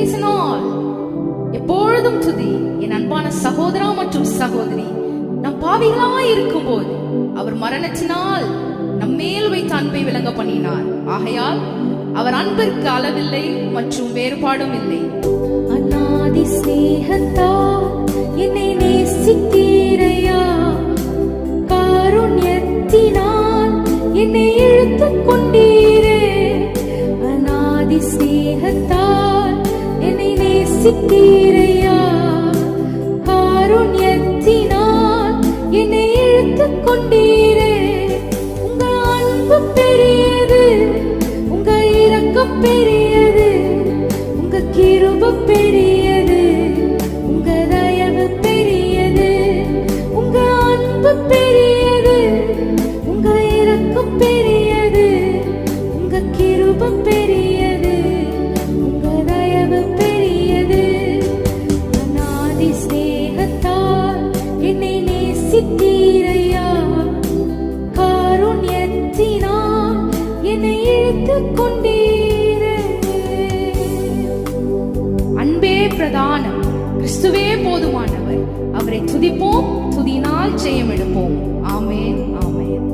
பேசினால் எப்பொழுதும் துதி. என் அன்பான சகோதரா மற்றும் சகோதரி, நம் பாவிகளாய் இருக்கும் போது அவர் மரணத்தினால் நம்மேல் வைத்த அன்பை விளங்க பண்ணினார். ஆகையால் அவர் அன்பிற்கு அளவில்லை மற்றும் வேறுபாடும் இல்லை. அநாதி ஸ்நேகத்தால் என்னை நேசித்தீரையா, காருண்யத்தினால் என்னை இழுத்துக் கொண்டீரே. அநாதி ஸ்நேகத்தால் என்னை நேசித்தீரையா, காருண்யத்தினால் என்னை இழுத்துக் கொண்டீரே. உங்க அன்பு பெரியது, உங்க இரக்கம் பெரியது, உங்க கிருபை பெரியது, உங்க தயவு பெரியது. உங்க அன்பு பெரியது, உங்க இரக்கம் பெரியது, உங்க கிருபை பெரியது, உங்க தயவு பெரியது. அநாதி ஸ்நேகத்தால் என்னை நேசித்தீரையா, காருண்யத்தினால் என்னை இழுத்துக் கொண்டீரே. அன்பே பிரதானம், கிறிஸ்துவே போதுமானவர். அவரை துதிப்போம், துதினால் ஜெயம் எடுப்போம். ஆமென், ஆமென்.